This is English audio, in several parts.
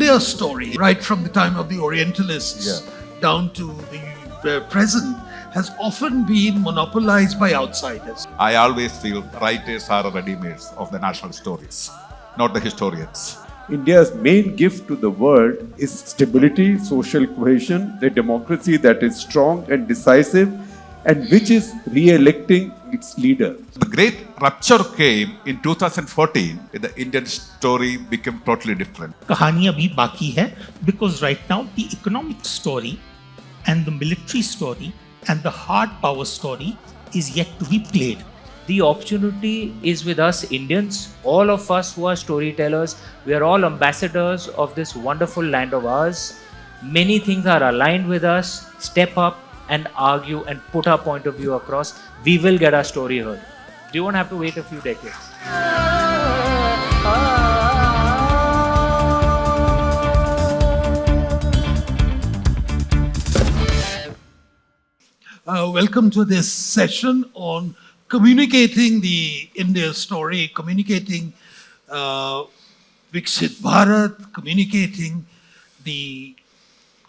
India story, right from the time of the Orientalists down to the present, has often been monopolized by outsiders. I always feel writers are ready-mades of the national stories, not the historians. India's main gift to the world is stability, social cohesion, a democracy that is strong and decisive, and which is re-electing its leader. The great rupture came in 2014. The Indian story became totally different. कहानी अभी बाकी है because right now the economic story and the military story and the hard power story is yet to be played. The opportunity is with us Indians, all of us who are storytellers. We are all ambassadors of this wonderful land of ours. Many things are aligned with us. Step up and argue and put our point of view across. We will get our story heard. You won't have to wait a few decades. Welcome to this session on communicating the India story, communicating Viksit Bharat, communicating the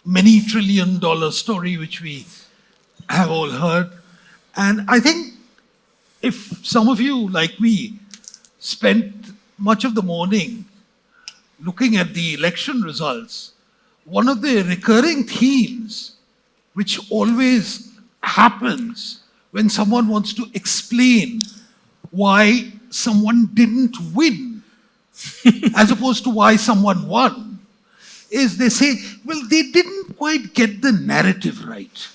many trillion-dollar story which we have all heard. And I think if some of you, like me, spent much of the morning looking at the election results, one of the recurring themes which always happens when someone wants to explain why someone didn't win as opposed to why someone won is they say, well, they didn't quite get the narrative right.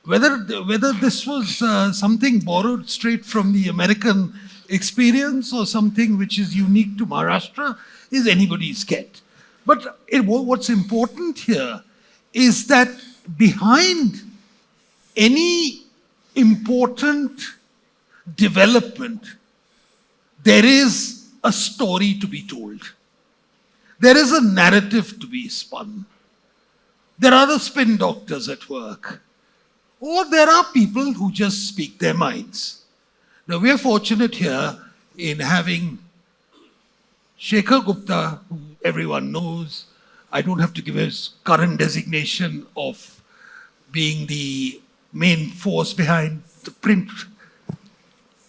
Whether this was something borrowed straight from the American experience or something which is unique to Maharashtra is anybody's guess. But what's important here is that behind any important development, there is a story to be told. There is a narrative to be spun. There are the spin doctors at work. Or there are people who just speak their minds. Now, we are fortunate here in having Shekhar Gupta, who everyone knows. I don't have to give his current designation of being the main force behind the print,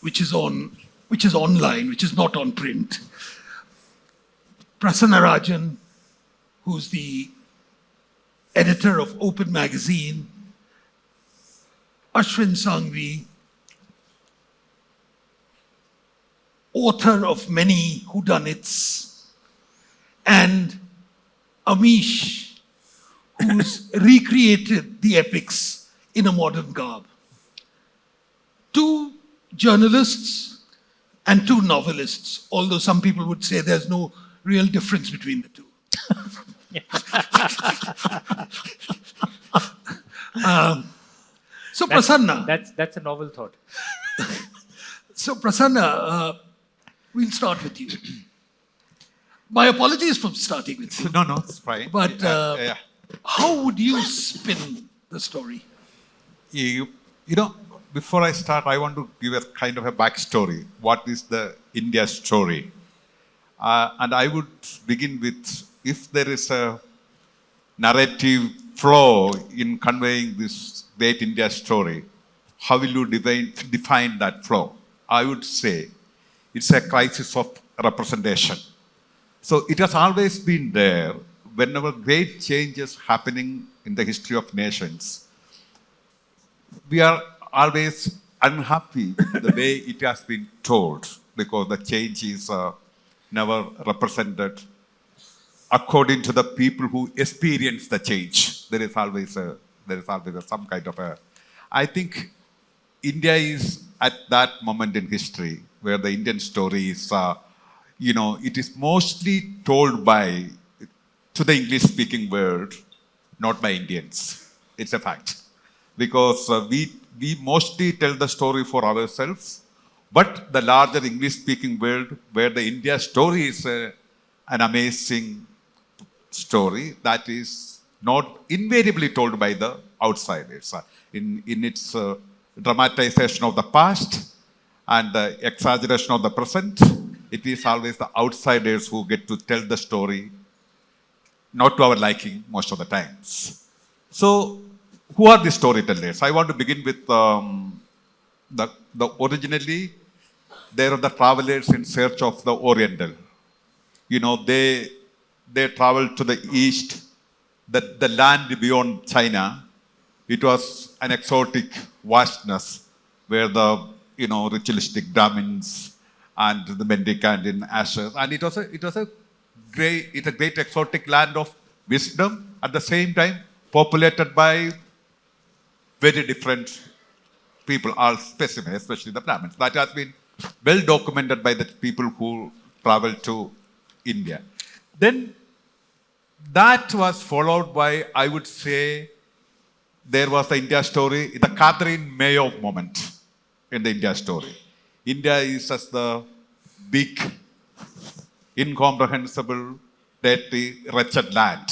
which is online, which is not on print. Prasannarajan, who's the editor of Open Magazine, Ashwin Sanghi, author of many whodunits, and Amish, who's recreated the epics in a modern garb. Two journalists and two novelists, although some people would say there's no real difference between the two. So Prasanna. That's a novel thought. So Prasanna, we'll start with you. My apologies for starting with you. No, it's fine. But how would you spin the story? You know, before I start, I want to give a kind of a backstory. What is the India story? And I would begin with, if there is a narrative flow in conveying this great India story, how will you define that flow? I would say it's a crisis of representation. So it has always been there. Whenever great changes happening in the history of nations, we are always unhappy with the way it has been told, because the change is never represented according to the people who experience the change. There is always some kind of a. I think India is at that moment in history where the Indian story is, it is mostly told to the English-speaking world, not by Indians. It's a fact. Because we mostly tell the story for ourselves, but the larger English-speaking world, where the India story is an amazing story that is not invariably told by the outsiders. In its dramatization of the past and the exaggeration of the present, it is always the outsiders who get to tell the story not to our liking most of the times. So, who are the storytellers? I want to begin with the originally there are the travelers in search of the Oriental. You know, they traveled to the east, the land beyond China. It was an exotic vastness where the ritualistic Brahmins and the mendicant in ashes, and it was a great exotic land of wisdom, at the same time populated by very different people, all specimens, especially the Brahmins. That has been well documented by the people who traveled to India. Then that was followed by, I would say, there was the India story, the Catherine Mayo moment in the India story. India is as the big, incomprehensible, dirty, wretched land.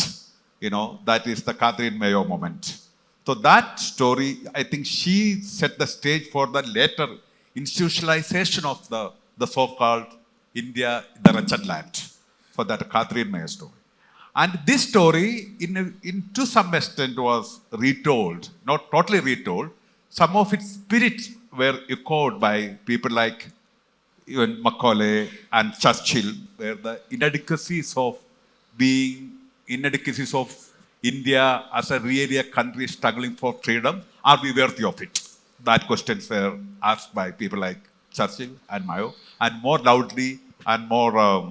That is the Catherine Mayo moment. So that story, I think she set the stage for the later institutionalization of the so-called India, the wretched land, for that Catherine Mayo story. And this story, to some extent, was retold, not totally retold. Some of its spirits were echoed by people like even Macaulay and Churchill, where the inadequacies of India as really a country struggling for freedom, are we worthy of it? That questions were asked by people like Churchill and Mayo, and more loudly and more,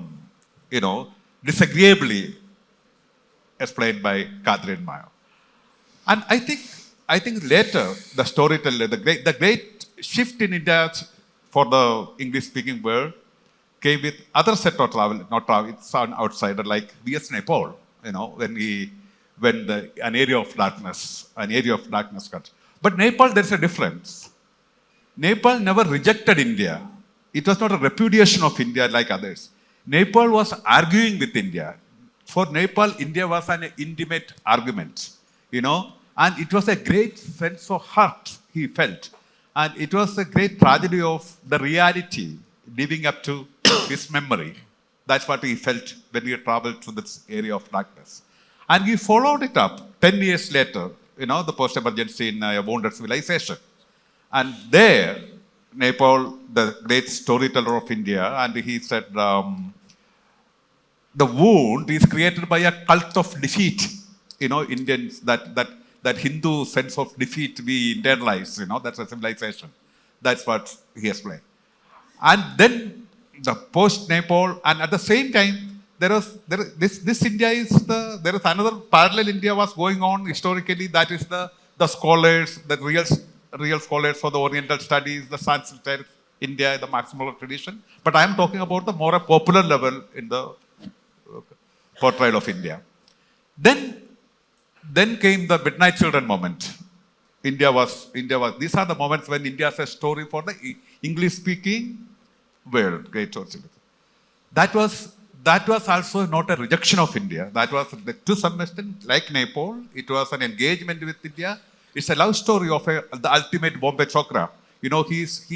disagreeably explained by Catherine Mayo. And I think later the storyteller, the great shift in India for the English-speaking world came with other set of not travel, it's an outsider like V.S. Naipaul, when an area of darkness cut. But Naipaul, there's a difference. Naipaul never rejected India. It was not a repudiation of India like others. Naipaul was arguing with India. For Naipaul, India was an intimate argument, and it was a great sense of hurt he felt. And it was a great tragedy of the reality living up to his memory. That's what he felt when he traveled to this area of darkness. And he followed it up 10 years later, the post-emergency in a wounded civilization. And there, Naipaul, the great storyteller of India, and he said, the wound is created by a cult of defeat. Indians, that Hindu sense of defeat we internalize, that's a civilization. That's what he explained. And then the post-Naipaul, and at the same time, this India there is another parallel India was going on historically, that is the scholars, the real scholars for the Oriental studies, the Sanskrit India, the Maximal tradition. But I am talking about the more popular level in the portrayal of India. Then came the Midnight Children moment. India was. These are the moments when India has a story for the English-speaking world. Great story. That was also not a rejection of India. That was, to some extent, like Naipaul, it was an engagement with India. It's a love story of the ultimate Bombay Chokra. He is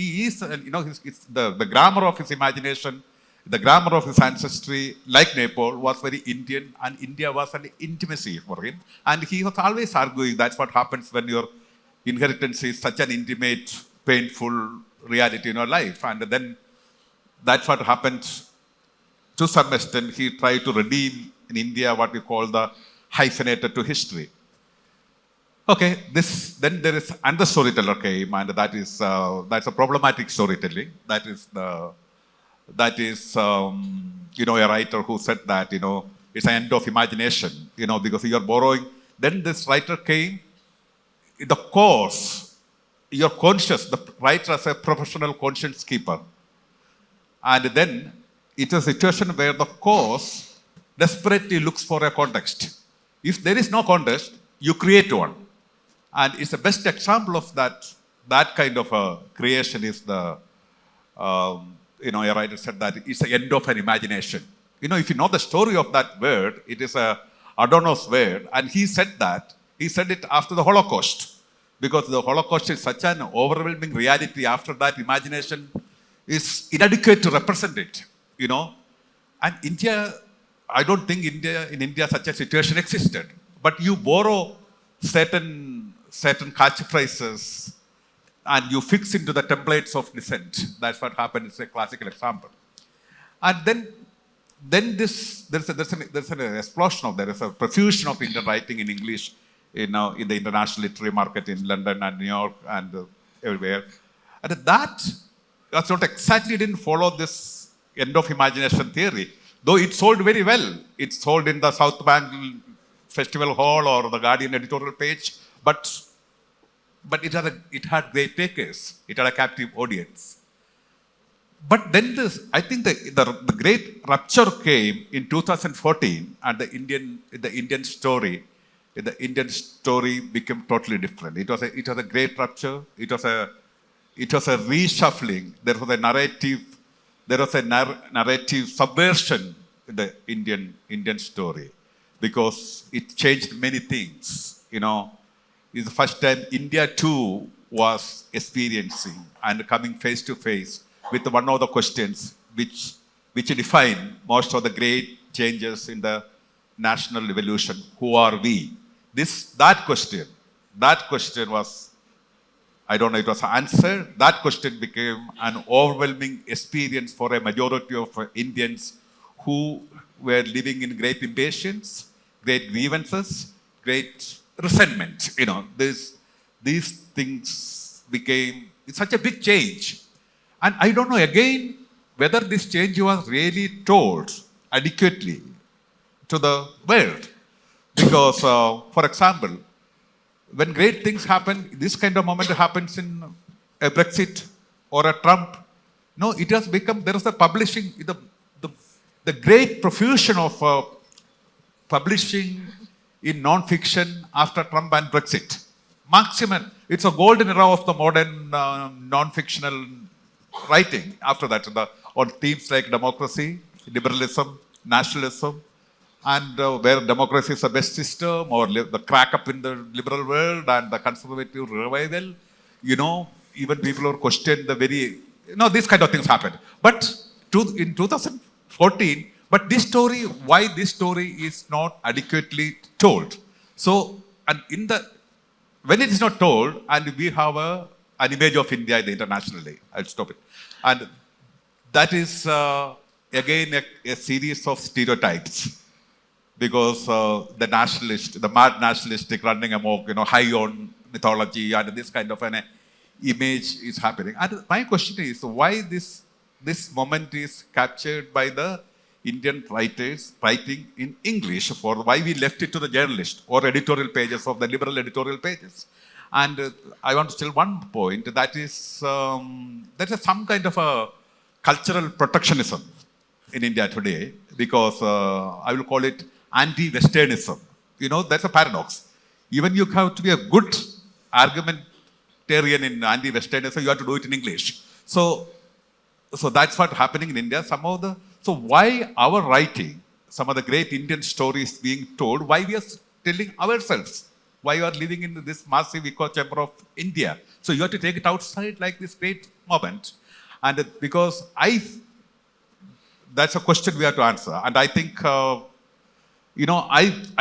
the grammar of his imagination, the grammar of his ancestry, like Naipaul, was very Indian, and India was an intimacy for him. And he was always arguing that's what happens when your inheritance is such an intimate, painful reality in your life. And then that's what happened. To some extent, he tried to redeem in India what we call the hyphenated to history. Okay, then there is another storyteller came, and that's a problematic storytelling. That is a writer who said that it's an end of imagination, because you are borrowing. Then this writer came. The cause, you're conscious. The writer as a professional conscience keeper, and then it is a situation where the cause desperately looks for a context. If there is no context, you create one. And it's the best example of that kind of a creation is a writer said that it's the end of an imagination. If you know the story of that word, it is a Adorno's word, and he said it after the Holocaust, because the Holocaust is such an overwhelming reality. After that, imagination is inadequate to represent it. And India I don't think in India such a situation existed. But you borrow certain catchphrases and you fix into the templates of dissent. That's what happened. It's a classical example. And then there's an explosion of, there is a profusion of Indian writing in English, in the international literary market in London and New York and everywhere. And that's not exactly, didn't follow this end of imagination theory, though it sold very well. It sold in the South Bank Festival Hall or the Guardian editorial page, but it had great takers. It had a captive audience. But then I think the great rupture came in 2014, and the Indian story became totally different. It was a great rupture. It was a reshuffling. There was a narrative subversion in the Indian story, because it changed many things. It's the first time India too was experiencing and coming face to face with one of the questions which define most of the great changes in the national evolution. Who are we? That question was, I don't know, it was answered. That question became an overwhelming experience for a majority of Indians who were living in great impatience, great grievances, great resentment. These things became, it's such a big change. And I don't know, again, whether this change was really told adequately to the world. Because, for example, when great things happen, this kind of moment happens in a Brexit or a Trump. No, it has become, there is a publishing, the great profusion of publishing in non-fiction after Trump and Brexit. Maximum, it's a golden era of the modern non-fictional writing after that, on themes like democracy, liberalism, nationalism, and where democracy is the best system, or the crack up in the liberal world and the conservative revival. Even people are questioning these kind of things happened. But in 2014, but why this story is not adequately told. So, and when it is not told, and we have an image of India internationally, I'll stop it. And that is, again, a series of stereotypes. Because the mad nationalistic running amok, high on mythology, and this kind of an image is happening. And my question is, why this moment is captured by the Indian writers writing in English, for why we left it to the journalist or editorial pages of the liberal editorial pages. And I want to tell one point, that is, there is some kind of a cultural protectionism in India today, because I will call it anti-Westernism. That's a paradox. Even you have to be a good argumentarian in anti-Westernism, you have to do it in English. So that's what's happening in India. So why our writing, some of the great Indian stories being told, why we are telling ourselves? Why you are living in this massive echo chamber of India? So you have to take it outside like this great moment. And because that's a question we have to answer. And I think, I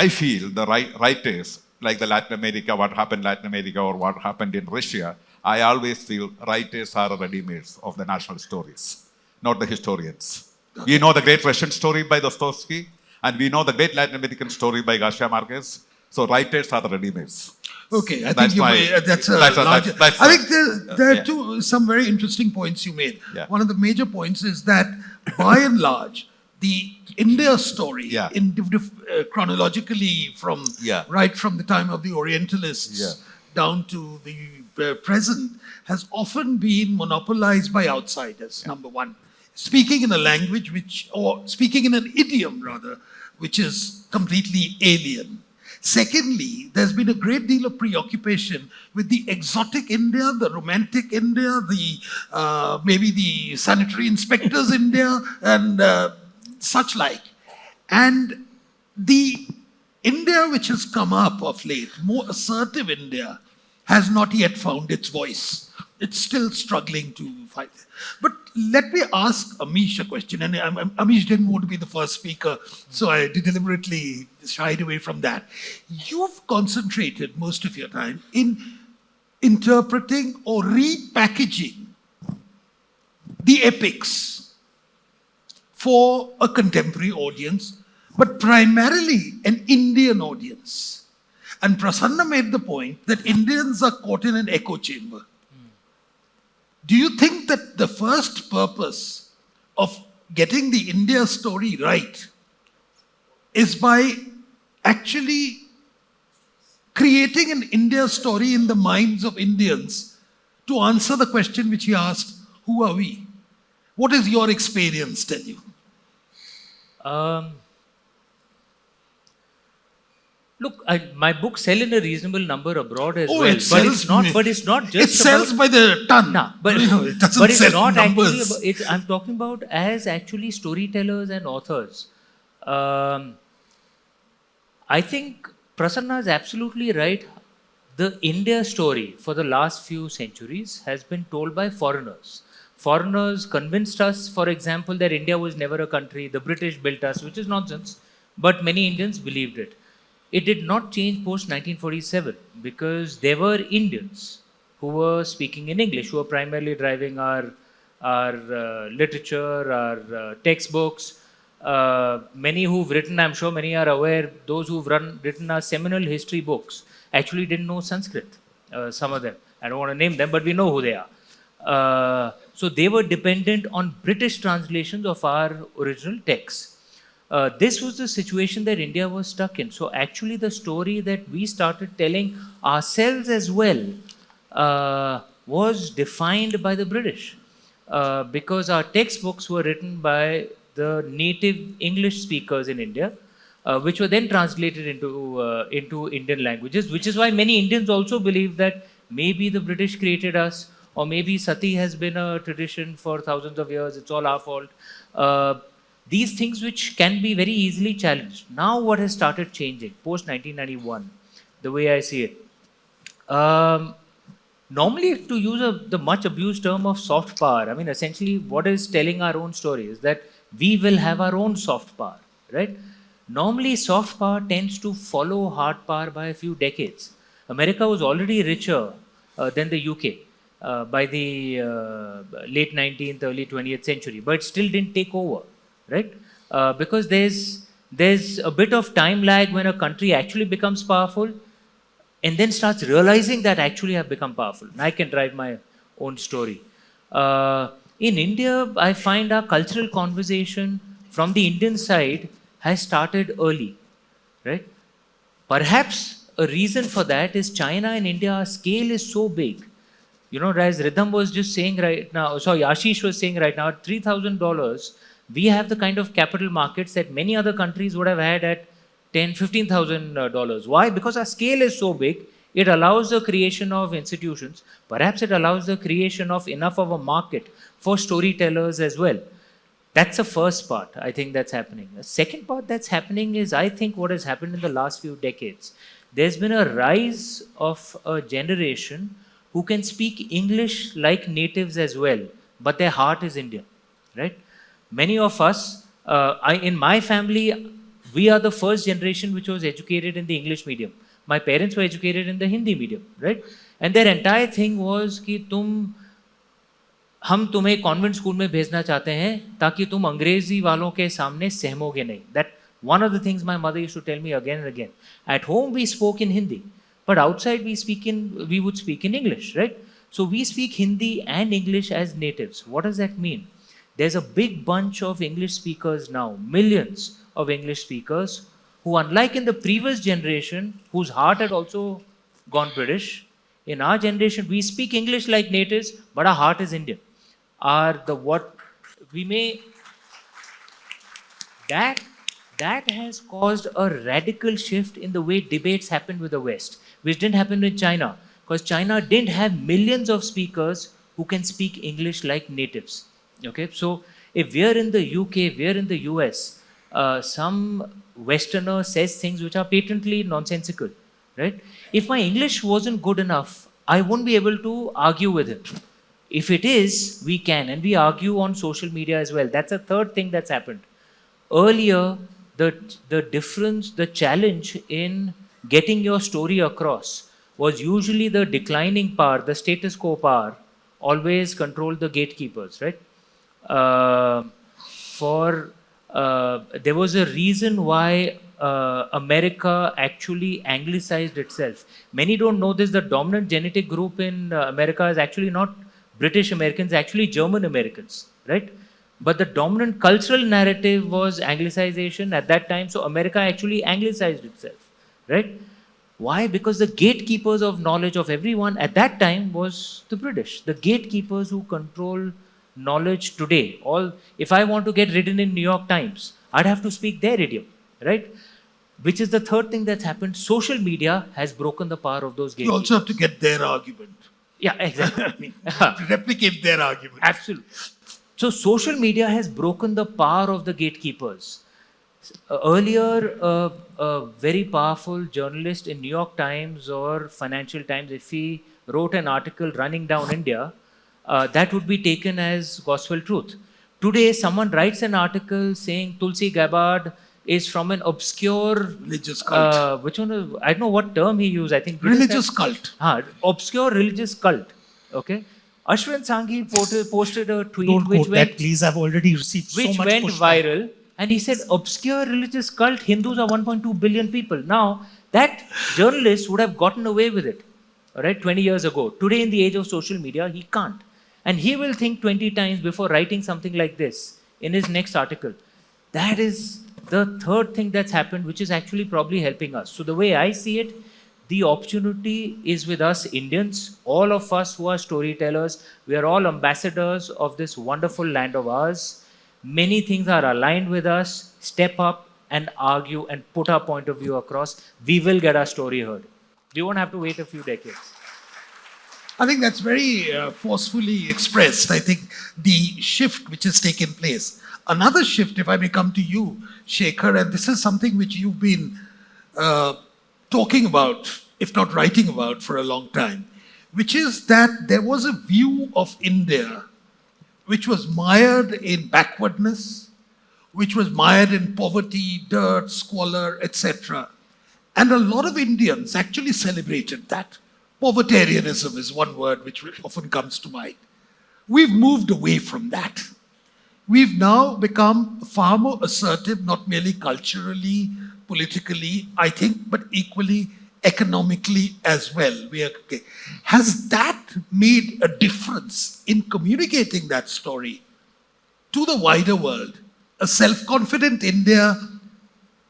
feel the writers, like the Latin America, what happened in Latin America or what happened in Russia, I always feel writers are ready-mades of the national stories, not the historians. We know the great Russian story by Dostoevsky, and we know the great Latin American story by Garcia Marquez. So writers are the ready-mades. Okay, I think I think there are some very interesting points you made. Yeah. One of the major points is that, by and large, the India story, chronologically right from the time of the Orientalists down to the present, has often been monopolized by outsiders, number one. Speaking in a language speaking in an idiom rather, which is completely alien. Secondly, there's been a great deal of preoccupation with the exotic India, the romantic India, maybe the sanitary inspectors India, and such like. And the India which has come up of late, more assertive India, has not yet found its voice. It's still struggling to find. But let me ask Amish a question. And Amish didn't want to be the first speaker, so I deliberately shied away from that. You've concentrated most of your time in interpreting or repackaging the epics for a contemporary audience, but primarily an Indian audience. And Prasanna made the point that Indians are caught in an echo chamber. Do you think that the first purpose of getting the India story right is by actually creating an India story in the minds of Indians to answer the question which he asked, who are we? What does your experience tell you? Look, my books sell in a reasonable number abroad as Oh, well, it sells. but it's not just It sells about, by the ton. Nah, but, it doesn't but it's sell not numbers. actually. I'm talking about as actually storytellers and authors. I think Prasanna is absolutely right. The India story for the last few centuries has been told by foreigners. Foreigners convinced us, for example, that India was never a country. The British built us, which is nonsense. But many Indians believed it. It did not change post 1947 because there were Indians who were speaking in English, who were primarily driving our literature, our textbooks. Many who've written, I'm sure many are aware, those who've written our seminal history books actually didn't know Sanskrit, some of them. I don't want to name them, but we know who they are. So they were dependent on British translations of our original texts. This was the situation that India was stuck in. So actually the story that we started telling ourselves as well was defined by the British because our textbooks were written by the native English speakers in India, which were then translated into Indian languages, which is why many Indians also believe that maybe the British created us, or maybe sati has been a tradition for thousands of years, it's all our fault. These things which can be very easily challenged. Now what has started changing post 1991, the way I see it. Normally, to use the much abused term of soft power, I mean, essentially what is telling our own story is that we will have our own soft power, right? Normally, soft power tends to follow hard power by a few decades. America was already richer than the UK by the late 19th, early 20th century, but it still didn't take over, right? Because there's a bit of time lag when a country actually becomes powerful and then starts realizing that actually have become powerful. And I can drive my own story. In India, I find our cultural conversation from the Indian side has started early, right? Perhaps a reason for that is China and India, our scale is so big. You know, as Rhythm was just saying right now, sorry, Ashish was saying right now, at $3,000, we have the kind of capital markets that many other countries would have had at $10,000, $15,000. Why? Because our scale is so big, it allows the creation of institutions. Perhaps it allows the creation of enough of a market for storytellers as well. That's the first part, I think, that's happening. The second part that's happening is, I think, what has happened in the last few decades. There's been a rise of a generation who can speak English like natives as well, but their heart is Indian, right? Many of us, in my family, we are the first generation which was educated in the English medium. My parents were educated in the Hindi medium, right? And their entire thing was कि हम तुम्हें convent school में भेजना चाहते हैं ताकि तुम अंग्रेजी वालों के सामने सहमोगे नहीं. That one of the things my mother used to tell me again and again. At home we spoke in Hindi, but outside we would speak in English, right? So we speak Hindi and English as natives. What does that mean? There's a big bunch of English speakers now, millions of English speakers, who, unlike in the previous generation, whose heart had also gone British, in our generation, we speak English like natives, but our heart is Indian. That has caused a radical shift in the way debates happen with the West, which didn't happen with China, because China didn't have millions of speakers who can speak English like natives. Okay, so if we're in the UK, we're in the US, some Westerner says things which are patently nonsensical, right? If my English wasn't good enough, I wouldn't be able to argue with him. If it is, we can. And we argue on social media as well. That's a third thing that's happened. Earlier, the difference, the challenge in getting your story across was usually the declining power, the status quo power, always controlled the gatekeepers, right? There was a reason why America actually anglicized itself. Many don't know this. The dominant genetic group in America is actually not British Americans, actually German Americans, right? But the dominant cultural narrative was anglicization at that time. So America actually anglicized itself, right? Why? Because the gatekeepers of knowledge of everyone at that time was the British. The gatekeepers who control knowledge today. If I want to get written in New York Times, I'd have to speak their idiom, right? Which is the third thing that's happened. Social media has broken the power of those You gatekeepers. also have to get their argument, Yeah, exactly. to replicate their argument. Absolutely. So social media has broken the power of the gatekeepers. Earlier, a very powerful journalist in New York Times or Financial Times, if he wrote an article running down India, that would be taken as gospel truth. Today, someone writes an article saying Tulsi Gabbard is from an obscure Religious cult. which one? I don't know what term he used. I think Religious cult. obscure religious cult. Okay. Ashwin Sanghi posted a tweet Don't which quote went that, please. I've already received so which much went pushback. viral, and he said obscure religious cult. Hindus are 1.2 billion people. Now that journalist would have gotten away with it, all right, 20 years ago. Today, in the age of social media, he can't, and he will think 20 times before writing something like this in his next article. That is the third thing that's happened, which is actually probably helping us. So the way I see it, the opportunity is with us Indians, all of us who are storytellers. We are all ambassadors of this wonderful land of ours. Many things are aligned with us. Step up and argue and put our point of view across. We will get our story heard. We won't have to wait a few decades. I think that's very forcefully expressed. I think the shift which has taken place. Another shift, if I may come to you, Shekhar, and this is something which you've been talking about, if not writing about, for a long time, which is that there was a view of India which was mired in backwardness, which was mired in poverty, dirt, squalor, etc. And a lot of Indians actually celebrated that. Povertarianism is one word which often comes to mind. We've moved away from that. We've now become far more assertive, not merely culturally, politically, I think, but equally economically as well. Has that made a difference in communicating that story to the wider world? A self-confident India,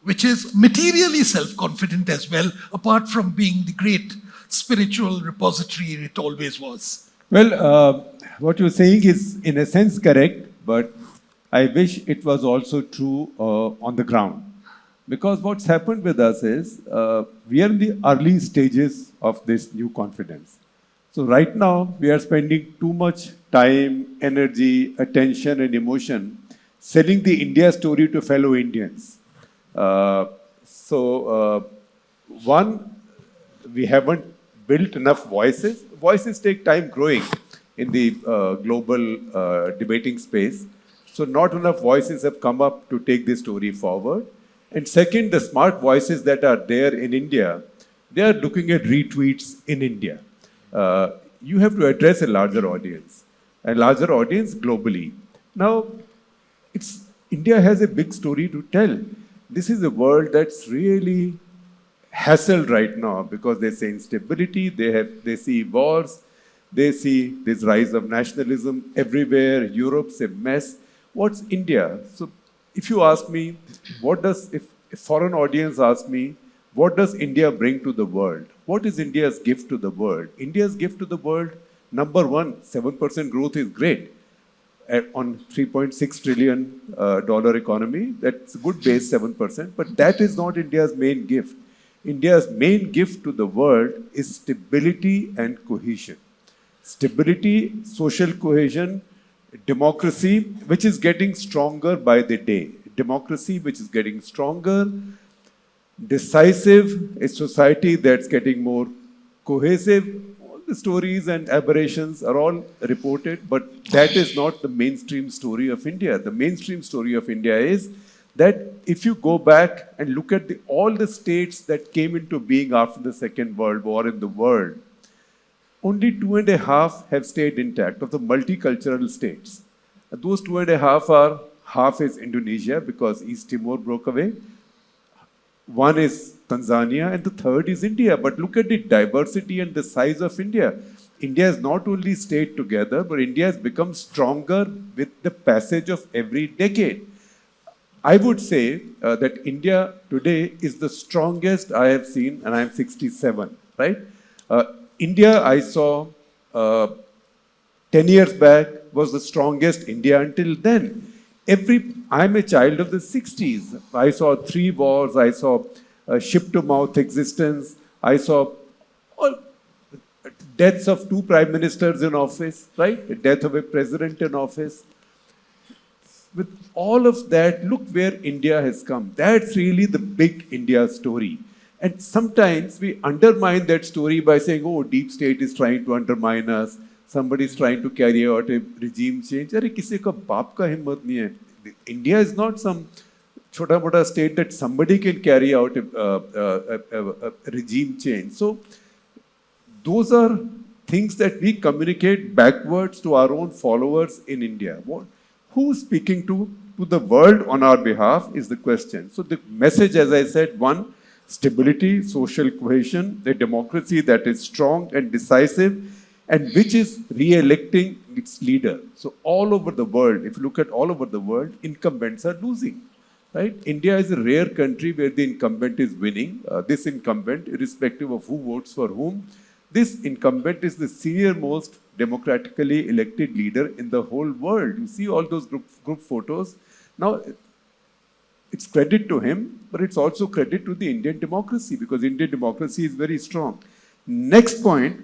which is materially self-confident as well, apart from being the great spiritual repository it always was. Well, what you're saying is in a sense correct, but I wish it was also true on the ground. Because what's happened with us is we are in the early stages of this new confidence. So right now we are spending too much time, energy, attention and emotion selling the India story to fellow Indians. One, we haven't built enough voices. Voices take time growing in the global debating space. So not enough voices have come up to take this story forward. And second, the smart voices that are there in India, they are looking at retweets in India. You have to address a larger audience globally. Now, India has a big story to tell. This is a world that's really hassled right now because they see instability, they see wars, they see this rise of nationalism everywhere. Europe's a mess. What's India? So if you ask me, if a foreign audience asks me, what does India bring to the world? What is India's gift to the world? India's gift to the world, number one, 7% growth is great. On $3.6 trillion economy, that's a good base, 7%, but that is not India's main gift. India's main gift to the world is stability and cohesion. Stability, social cohesion, democracy, which is getting stronger by the day. Democracy, which is getting stronger, decisive, a society that's getting more cohesive. the stories and aberrations are all reported, but that is not the mainstream story of India. The mainstream story of India is that if you go back and look at all the states that came into being after the Second World War in the world, only 2.5 have stayed intact of the multicultural states. And those 2.5 are, half is Indonesia because East Timor broke away, one is Tanzania, and the third is India. But look at the diversity and the size of India. India has not only stayed together, but India has become stronger with the passage of every decade. I would say that India today is the strongest I have seen, and I am 67, right? India, I saw 10 years back, was the strongest India until then. I'm a child of the 60s. I saw 3 wars, I saw ship-to-mouth existence, I saw all deaths of 2 prime ministers in office, right? The death of a president in office. With all of that, look where India has come. That's really the big India story. And sometimes we undermine that story by saying, oh, deep state is trying to undermine us. Somebody is trying to carry out a regime change. Arey, kisi ka baap ka himmat nahi hai. India is not some chota-mota state that somebody can carry out a regime change. So those are things that we communicate backwards to our own followers in India. Who's speaking to the world on our behalf is the question. So the message, as I said, 1, stability, social cohesion, a democracy that is strong and decisive, and which is re-electing its leader. So all over the world, if you look at all over the world, incumbents are losing, right? India is a rare country where the incumbent is winning. This incumbent, irrespective of who votes for whom, this incumbent is the senior most democratically elected leader in the whole world. You see all those group photos. Now, it's credit to him, but it's also credit to the Indian democracy, because Indian democracy is very strong. Next point,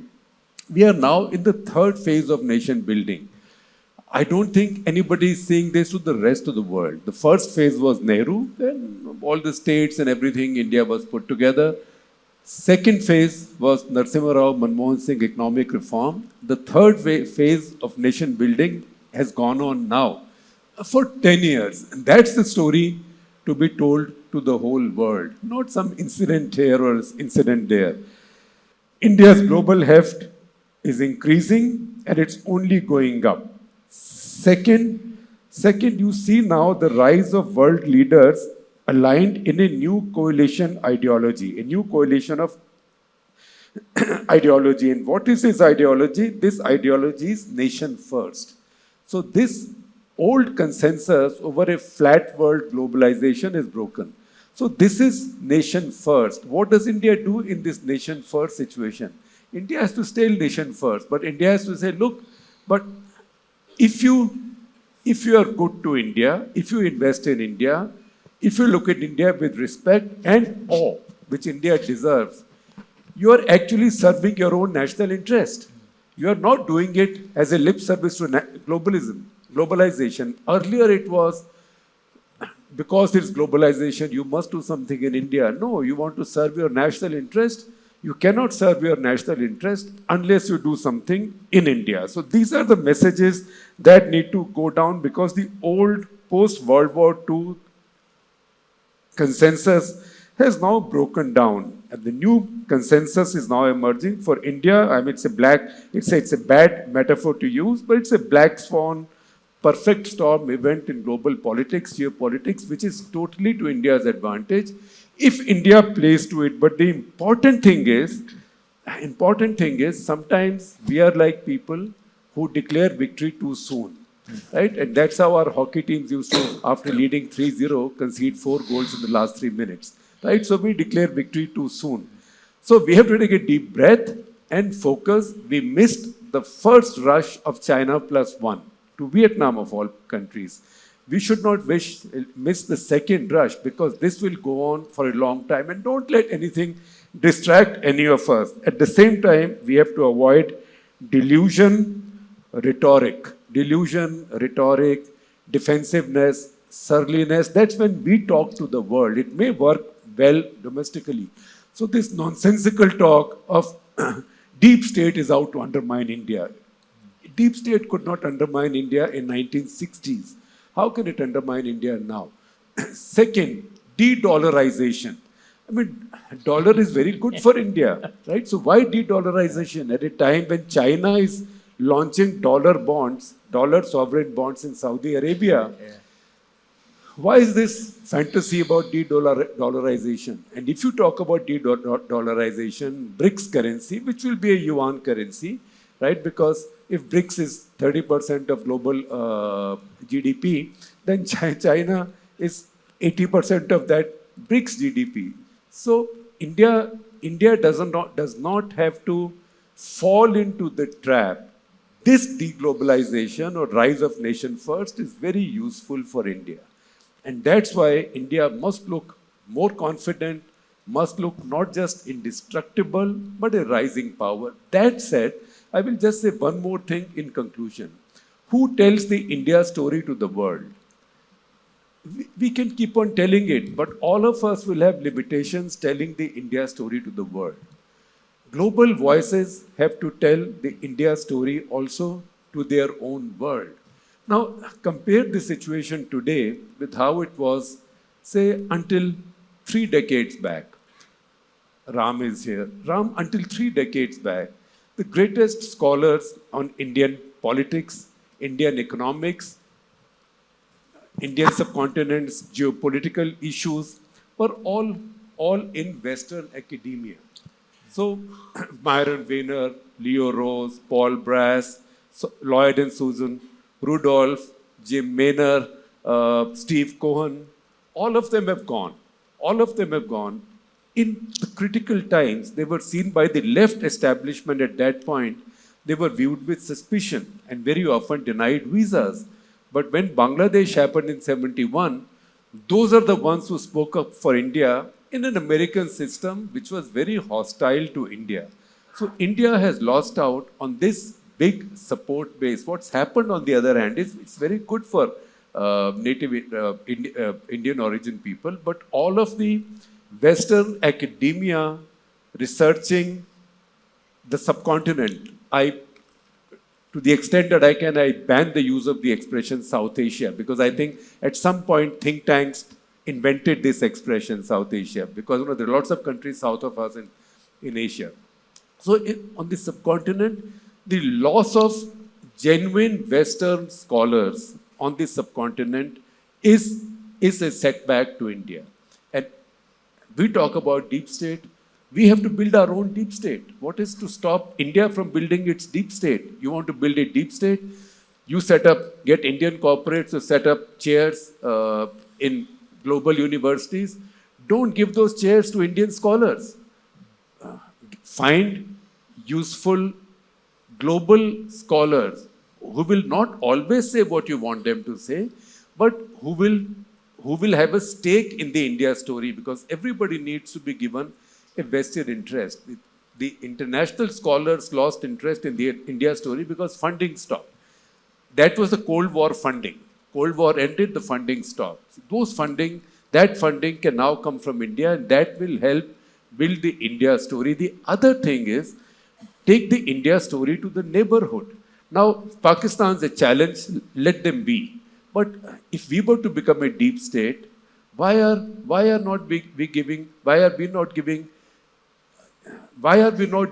we are now in the 3rd phase of nation building. I don't think anybody is saying this to the rest of the world. The first phase was Nehru, then all the states and everything, India was put together. Second phase was Narasimha Rao Manmohan Singh economic reform. The 3rd phase of nation building has gone on now for 10 years. And that's the story to be told to the whole world, not some incident here or incident there. India's global heft is increasing and it's only going up. Second, you see now the rise of world leaders aligned in a new coalition ideology, a new coalition of ideology. And what is this ideology? This ideology is nation first. So this old consensus over a flat world globalization is broken. So this is nation first. What does India do in this nation first situation? India has to stay nation first, but India has to say, look, but if you are good to India, if you invest in India, if you look at India with respect and awe, which India deserves, you are actually serving your own national interest. You are not doing it as a lip service to globalization. Earlier it was, because it's globalization, you must do something in India. No, you want to serve your national interest. You cannot serve your national interest unless you do something in India. So these are the messages that need to go down, because the old post-World War II consensus has now broken down. And the new consensus is now emerging for India. I mean, it's a bad metaphor to use, but it's a black swan, perfect storm event in global politics, geopolitics, which is totally to India's advantage if India plays to it. But the important thing is sometimes we are like people who declare victory too soon, right? And that's how our hockey teams used to, after leading 3-0, concede 4 goals in the last 3 minutes, right? So we declare victory too soon. So we have to take a deep breath and focus. We missed the first rush of China +1 to Vietnam of all countries. We should not miss the second rush, because this will go on for a long time, and don't let anything distract any of us. At the same time, we have to avoid delusion, rhetoric, defensiveness, surliness. That's when we talk to the world. It may work well domestically. So this nonsensical talk of deep state is out to undermine India. Deep state could not undermine India in 1960s. How can it undermine India now? Second, de-dollarization. I mean, dollar is very good for India, right? So why de-dollarization at a time when China is launching dollar bonds, dollar sovereign bonds in Saudi Arabia? Why is this fantasy about de-dollarization? And if you talk about de-dollarization, BRICS currency, which will be a yuan currency, right? Because if BRICS is 30% of global GDP, then China is 80% of that BRICS GDP. So India does not have to fall into the trap. This deglobalization or rise of nation first is very useful for India. And that's why India must look more confident, must look not just indestructible, but a rising power. That said, I will just say one more thing in conclusion. Who tells the India story to the world? We can keep on telling it, but all of us will have limitations telling the India story to the world. Global voices have to tell the India story also to their own world. Now, compare the situation today with how it was, say, until 3 decades back. Ram is here. Ram, until 3 decades back, the greatest scholars on Indian politics, Indian economics, Indian subcontinent's geopolitical issues were all in Western academia. So, Myron Weiner, Leo Rose, Paul Brass, Lloyd and Susan, Rudolph, Jim Maynard, Steve Cohen, all of them have gone. All of them have gone. In the critical times, they were seen by the left establishment at that point. They were viewed with suspicion and very often denied visas. But when Bangladesh happened in 71, those are the ones who spoke up for India in an American system which was very hostile to India. So India has lost out on this big support base. What's happened on the other hand is it's very good for native Indian origin people, but all of the Western academia researching the subcontinent, to the extent that I can, I ban the use of the expression South Asia, because I think at some point think tanks invented this expression South Asia, because there are lots of countries south of us in Asia. So on the subcontinent, the loss of genuine Western scholars on the subcontinent is a setback to India. And we talk about deep state. We have to build our own deep state. What is to stop India from building its deep state? You want to build a deep state? You get Indian corporates to set up chairs in global universities. Don't give those chairs to Indian scholars. Find useful global scholars who will not always say what you want them to say, but who will have a stake in the India story, because everybody needs to be given a vested interest. The international scholars lost interest in the India story because funding stopped. That was the Cold War funding. Cold War ended, the funding stopped. That funding can now come from India, and that will help build the India story. The other thing is, take the India story to the neighborhood. Now, Pakistan's a challenge, let them be. But if we were to become a deep state, why are we not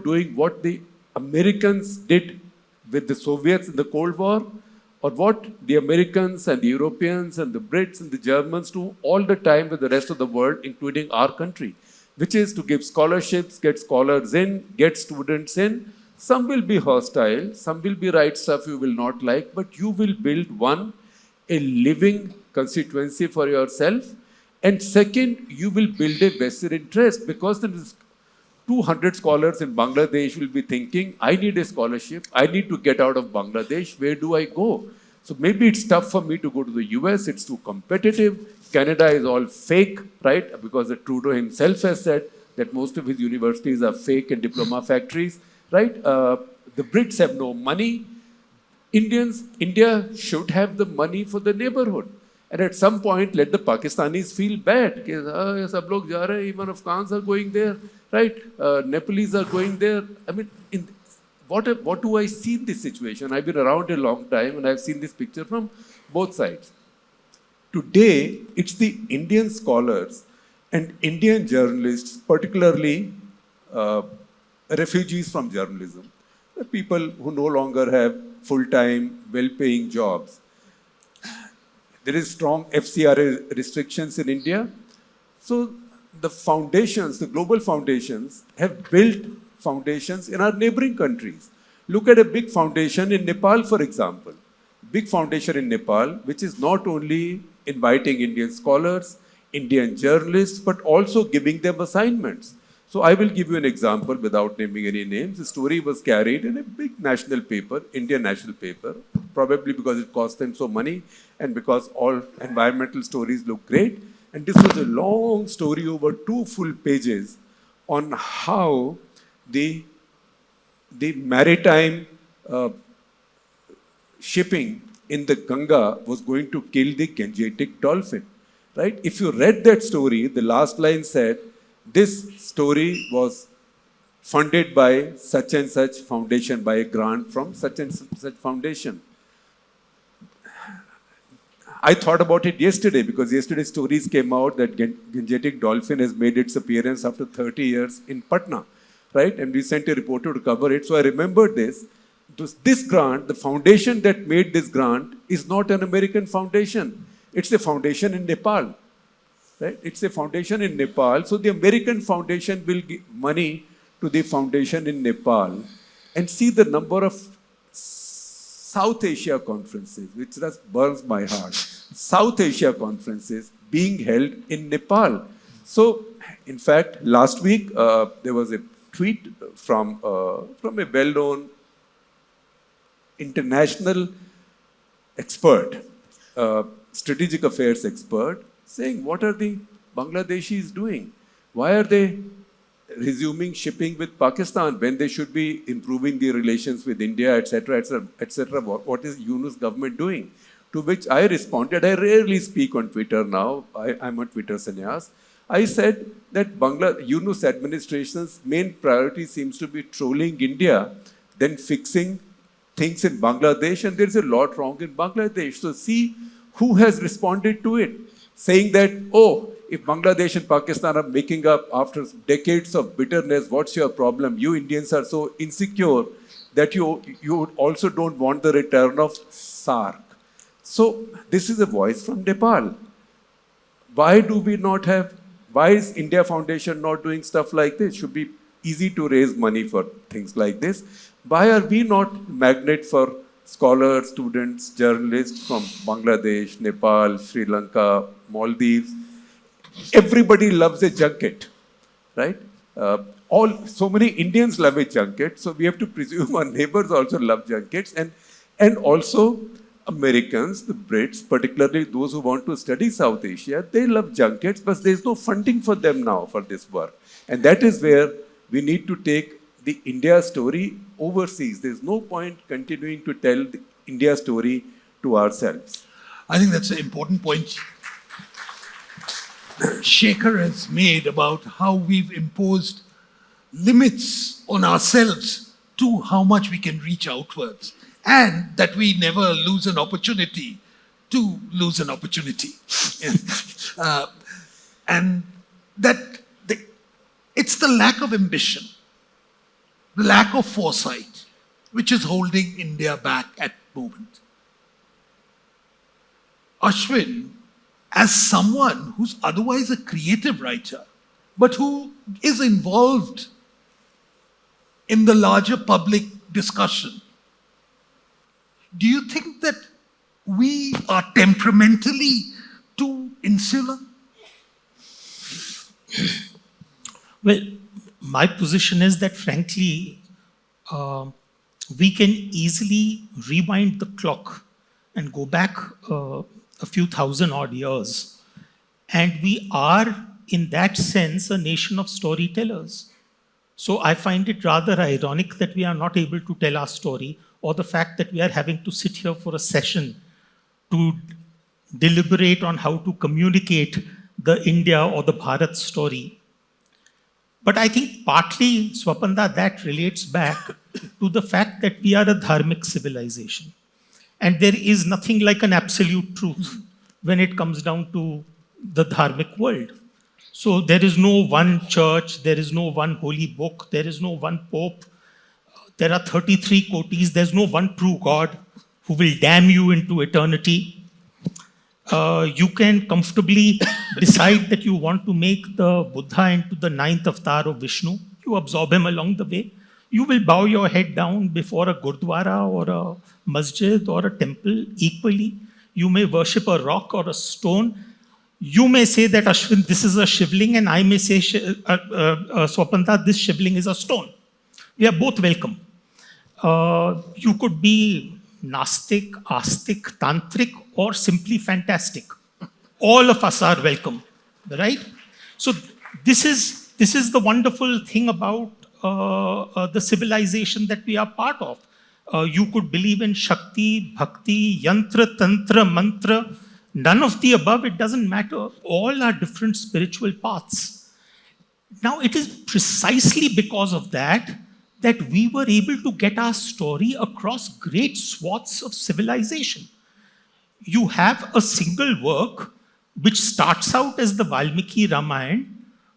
doing what the Americans did with the Soviets in the Cold War, or what the Americans and the Europeans and the Brits and the Germans do all the time with the rest of the world, including our country, which is to give scholarships, get scholars in, get students in. Some will be hostile, some will be write stuff you will not like, but you will build a living constituency for yourself. And second, you will build a vested interest, because there is 200 scholars in Bangladesh will be thinking, I need a scholarship, I need to get out of Bangladesh, where do I go? So maybe it's tough for me to go to the US, it's too competitive. Canada is all fake, right? Because Trudeau himself has said that most of his universities are fake and diploma factories, right? The Brits have no money. India should have the money for the neighborhood. And at some point, let the Pakistanis feel bad. Even Afghans are going there, right? Nepalese are going there. I mean, what do I see in this situation? I've been around a long time and I've seen this picture from both sides. Today, it's the Indian scholars and Indian journalists, particularly refugees from journalism, the people who no longer have full-time, well-paying jobs. There is strong FCRA restrictions in India. So the foundations, the global foundations, have built foundations in our neighboring countries. Look at a big foundation in Nepal, for example. Big foundation in Nepal, which is not only inviting Indian scholars, Indian journalists, but also giving them assignments. So I will give you an example without naming any names. The story was carried in a big national paper, Indian national paper, probably because it cost them so money and because all environmental stories look great. And this was a long story over 2 full pages on how the maritime shipping in the Ganga was going to kill the Gangetic dolphin. Right? If you read that story, the last line said, this story was funded by such and such foundation, by a grant from such and such foundation. I thought about it yesterday because yesterday stories came out that Gangetic dolphin has made its appearance after 30 years in Patna, right? And we sent a reporter to cover it. So I remembered this. This grant, the foundation that made this grant is not an American foundation. It's a foundation in Nepal. Right? It's a foundation in Nepal. So the American foundation will give money to the foundation in Nepal and see the number of South Asia conferences, which just burns my heart. South Asia conferences being held in Nepal. So, in fact, last week there was a tweet from a well-known international expert, strategic affairs expert, saying, what are the Bangladeshis doing? Why are they resuming shipping with Pakistan when they should be improving the relations with India, etc., etc., etc.? What is Yunus government doing? To which I responded, I rarely speak on Twitter now. I'm on Twitter sannyas. I said that Yunus administration's main priority seems to be trolling India, then fixing things in Bangladesh, and there's a lot wrong in Bangladesh. So see who has responded to it, saying that, oh, if Bangladesh and Pakistan are making up after decades of bitterness, what's your problem? You Indians are so insecure that you also don't want the return of SARC. So this is a voice from Nepal. Why is India Foundation not doing stuff like this? It should be easy to raise money for things like this. Why are we not magnet for scholars, students, journalists from Bangladesh, Nepal, Sri Lanka, Maldives? Everybody loves a junket, right? So many Indians love a junket, so we have to presume our neighbors also love junkets, and also Americans, the Brits, particularly those who want to study South Asia, they love junkets, but there's no funding for them now for this work. And that is where we need to take the India story overseas. There's no point continuing to tell the India story to ourselves. I think that's an important point Shekhar has made about how we've imposed limits on ourselves to how much we can reach outwards, and that we never lose an opportunity to lose an opportunity. And that it's the lack of ambition, the lack of foresight, which is holding India back at the moment. Ashwin, as someone who's otherwise a creative writer, but who is involved in the larger public discussion, do you think that we are temperamentally too insular? Well, my position is that, frankly, we can easily rewind the clock and go back a few thousand odd years. And we are, in that sense, a nation of storytellers. So I find it rather ironic that we are not able to tell our story, or the fact that we are having to sit here for a session to deliberate on how to communicate the India or the Bharat story. But I think partly, Swapanda, that relates back to the fact that we are a dharmic civilization. And there is nothing like an absolute truth when it comes down to the dharmic world. So there is no one church, there is no one holy book, there is no one pope. There are 33 kotis, there's no one true God who will damn you into eternity. You can comfortably decide that you want to make the Buddha into the 9th avatar of Vishnu. You absorb him along the way. You will bow your head down before a gurdwara or a masjid or a temple equally. You may worship a rock or a stone. You may say that, Ashwin, this is a shivling, and I may say, Swapanta, this shivling is a stone. We are both welcome. You could be Nastic, Astic, Tantric, or simply fantastic. All of us are welcome, right? So this is the wonderful thing about the civilization that we are part of. You could believe in Shakti, Bhakti, Yantra, Tantra, Mantra, none of the above, it doesn't matter. All are different spiritual paths. Now, it is precisely because of that we were able to get our story across great swaths of civilization. You have a single work which starts out as the Valmiki Ramayana,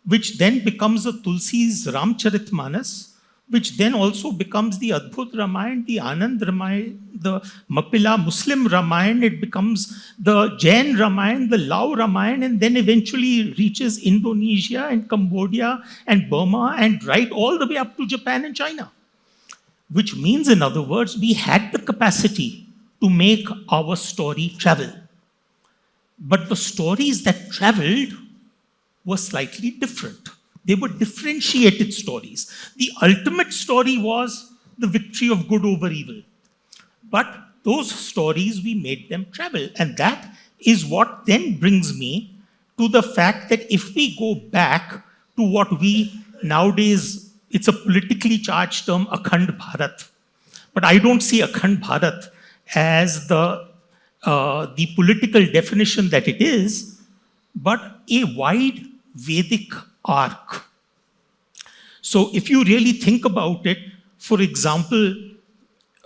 which then becomes a Tulsi's Ramcharitmanas, which then also becomes the Adbhut Ramayana, the Anand Ramayana, the Mapila Muslim Ramayana, it becomes the Jain Ramayana, the Lao Ramayana, and then eventually reaches Indonesia and Cambodia and Burma and right all the way up to Japan and China. Which means, in other words, we had the capacity to make our story travel. But the stories that traveled were slightly different. They were differentiated stories. The ultimate story was the victory of good over evil. But those stories, we made them travel. And that is what then brings me to the fact that if we go back to what we nowadays, it's a politically charged term, Akhand Bharat. But I don't see Akhand Bharat as the political definition that it is, but a wide Vedic arc. So if you really think about it, for example,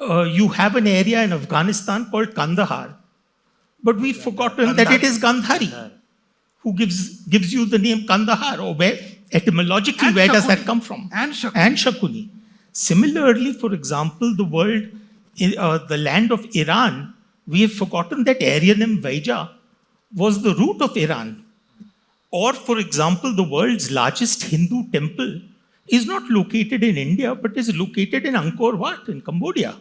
you have an area in Afghanistan called Kandahar, but we've forgotten that it is Gandhari who gives you the name Kandahar, or where, etymologically, And where does Shakuni. that come from? And Shakuni. And Shakuni. Similarly, for example, the world, the land of Iran, we have forgotten that Aryanim Vaija was the root of Iran. Or, for example, the world's largest Hindu temple is not located in India, but is located in Angkor Wat in Cambodia.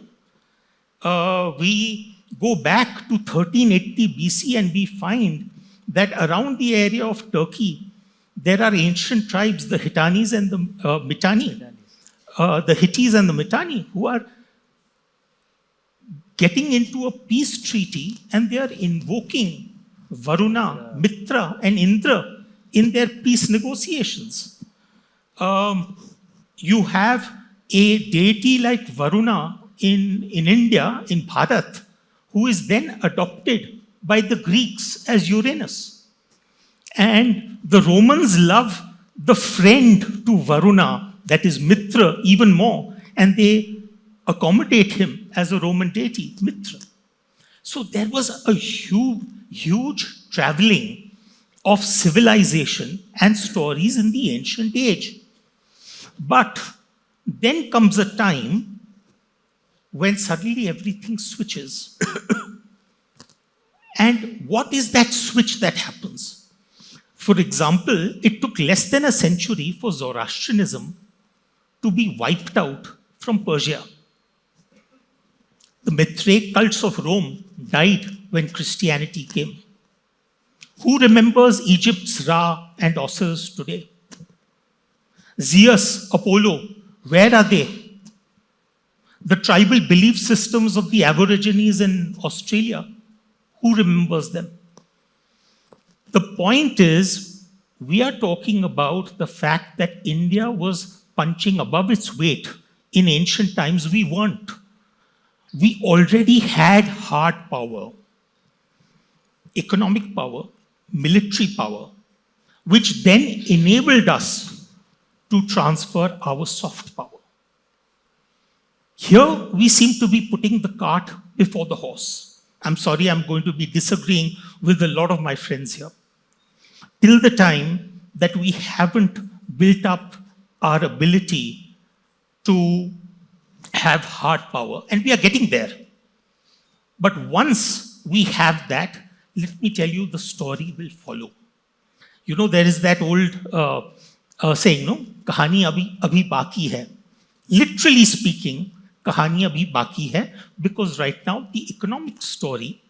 We go back to 1380 BC and we find that around the area of Turkey, there are ancient tribes, the Hittanis and the Mitanni, the Hittis and the Mitanni, who are getting into a peace treaty and they are invoking Varuna, Mitra, and Indra in their peace negotiations. You have a deity like Varuna in India, in Bharat, who is then adopted by the Greeks as Uranus. And the Romans love the friend to Varuna, that is Mitra, even more, and they accommodate him as a Roman deity, Mitra. So there was a huge traveling of civilization and stories in the ancient age. But then comes a time when suddenly everything switches. And what is that switch that happens? For example, it took less than a century for Zoroastrianism to be wiped out from Persia. The Mithraic cults of Rome died when Christianity came. Who remembers Egypt's Ra and Osiris today? Zeus, Apollo, where are they? The tribal belief systems of the Aborigines in Australia, who remembers them? The point is, we are talking about the fact that India was punching above its weight in ancient times. We weren't. We already had hard power, economic power, military power, which then enabled us to transfer our soft power. Here, we seem to be putting the cart before the horse. I'm sorry, I'm going to be disagreeing with a lot of my friends here. Till the time that we haven't built up our ability to have hard power, and we are getting there. But once we have that, let me tell you, the story will follow. You know, there is that old saying, no? Kahani abhi baki hai. Literally speaking, kahani abhi baki hai, because right now the economic story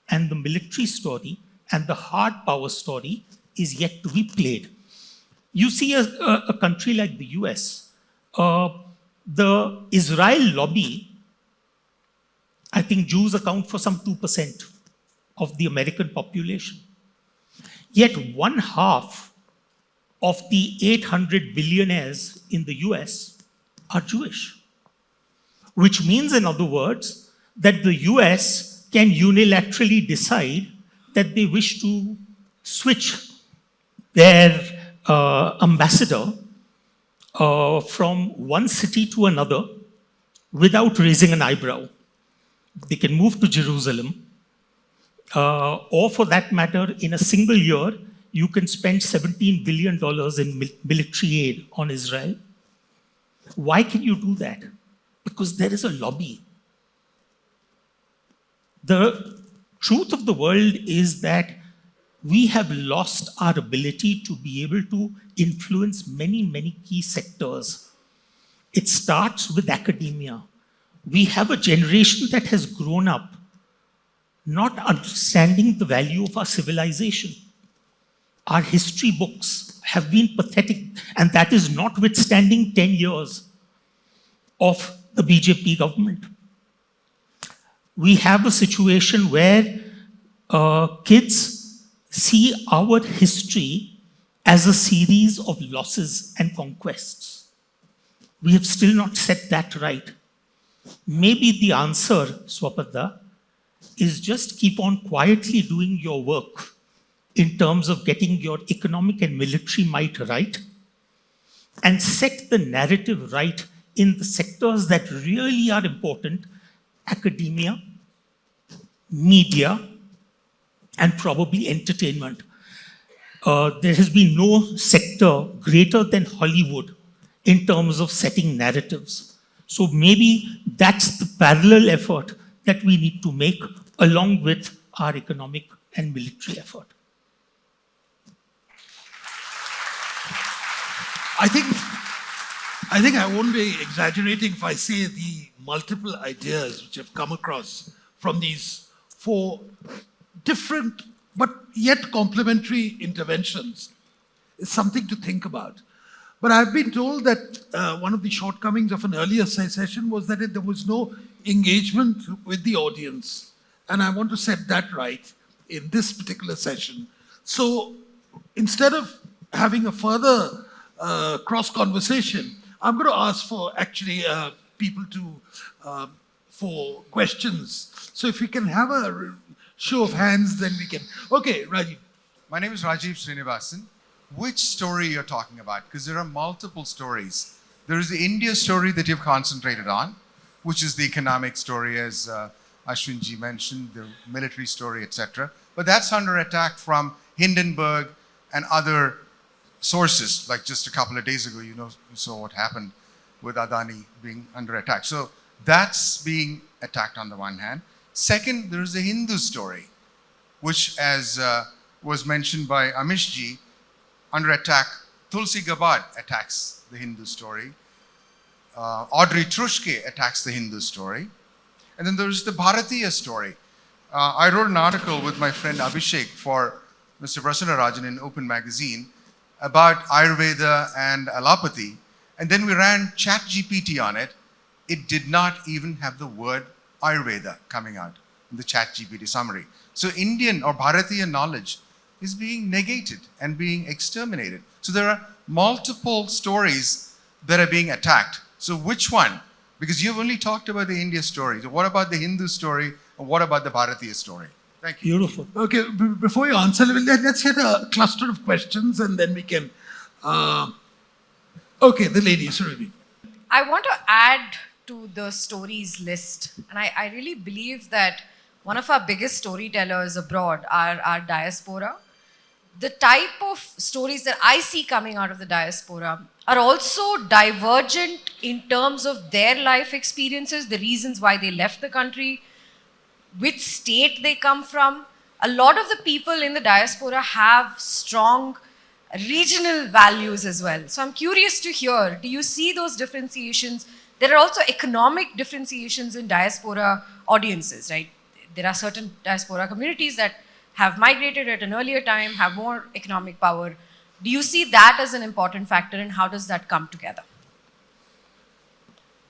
and the military story and the hard power story is yet to be played. You see a country like the US, the Israel lobby, I think Jews account for some 2% of the American population. Yet 1/2 of the 800 billionaires in the US are Jewish. Which means, in other words, that the US can unilaterally decide that they wish to switch their ambassador from one city to another without raising an eyebrow. They can move to Jerusalem, or for that matter, in a single year, you can spend $17 billion in military aid on Israel. Why can you do that? Because there is a lobby. The truth of the world is that we have lost our ability to be able to influence many, many key sectors. It starts with academia. We have a generation that has grown up not understanding the value of our civilization. Our history books have been pathetic, and that is notwithstanding 10 years of the BJP government. We have a situation where kids see our history as a series of losses and conquests. We have still not set that right. Maybe the answer, Swapada, is just keep on quietly doing your work in terms of getting your economic and military might right, and set the narrative right in the sectors that really are important: academia, media, and probably entertainment. There has been no sector greater than Hollywood in terms of setting narratives. So maybe that's the parallel effort that we need to make along with our economic and military effort. I think I won't be exaggerating if I say the multiple ideas which have come across from these 4 different but yet complementary interventions is something to think about. But I've been told that one of the shortcomings of an earlier session was that there was no engagement with the audience. And I want to set that right in this particular session. So instead of having a further cross-conversation, I'm going to ask for actually people to, for questions. So if we can have a show of hands, then we can. Okay, Rajiv. My name is Rajiv Srinivasan. Which story you're talking about? Because there are multiple stories. There is the India story that you've concentrated on, which is the economic story, as Ashwin ji mentioned, the military story, etc. But that's under attack from Hindenburg and other sources. Like just a couple of days ago, you saw what happened with Adani being under attack. So that's being attacked on the one hand. Second, there is the Hindu story, which, as was mentioned by Amish ji, under attack. Tulsi Gabbard attacks the Hindu story. Audrey Trushke attacks the Hindu story. And then there's the Bharatiya story. I wrote an article with my friend Abhishek for Mr. Prasannarajan in Open Magazine about Ayurveda and allopathy. And then we ran ChatGPT on it. It did not even have the word Ayurveda coming out in the ChatGPT summary. So Indian or Bharatiya knowledge is being negated and being exterminated. So there are multiple stories that are being attacked. So which one? Because you've only talked about the India story. So what about the Hindu story? And what about the Bharatiya story? Thank you. Beautiful. Okay, before you answer, let's hit a cluster of questions and then we can. Okay, the lady, Surabhi. I want to add to the stories list. And I really believe that one of our biggest storytellers abroad are our diaspora. The type of stories that I see coming out of the diaspora are also divergent in terms of their life experiences, the reasons why they left the country, which state they come from. A lot of the people in the diaspora have strong regional values as well. So I'm curious to hear, do you see those differentiations? There are also economic differentiations in diaspora audiences, right? There are certain diaspora communities that have migrated at an earlier time, have more economic power. Do you see that as an important factor, and how does that come together?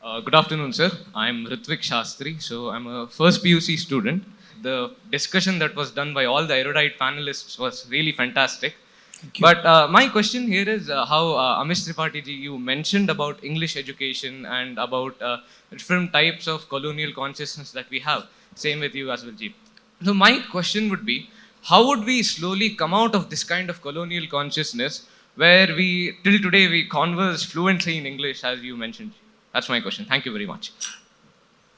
Good afternoon, sir. I'm Ritvik Shastri. So I'm a first PUC student. The discussion that was done by all the erudite panelists was really fantastic. But my question here is how Amish Tripathi ji, you mentioned about English education and about different types of colonial consciousness that we have. Same with you as well, ji. So my question would be, how would we slowly come out of this kind of colonial consciousness where we, till today, we converse fluently in English, as you mentioned? That's my question. Thank you very much.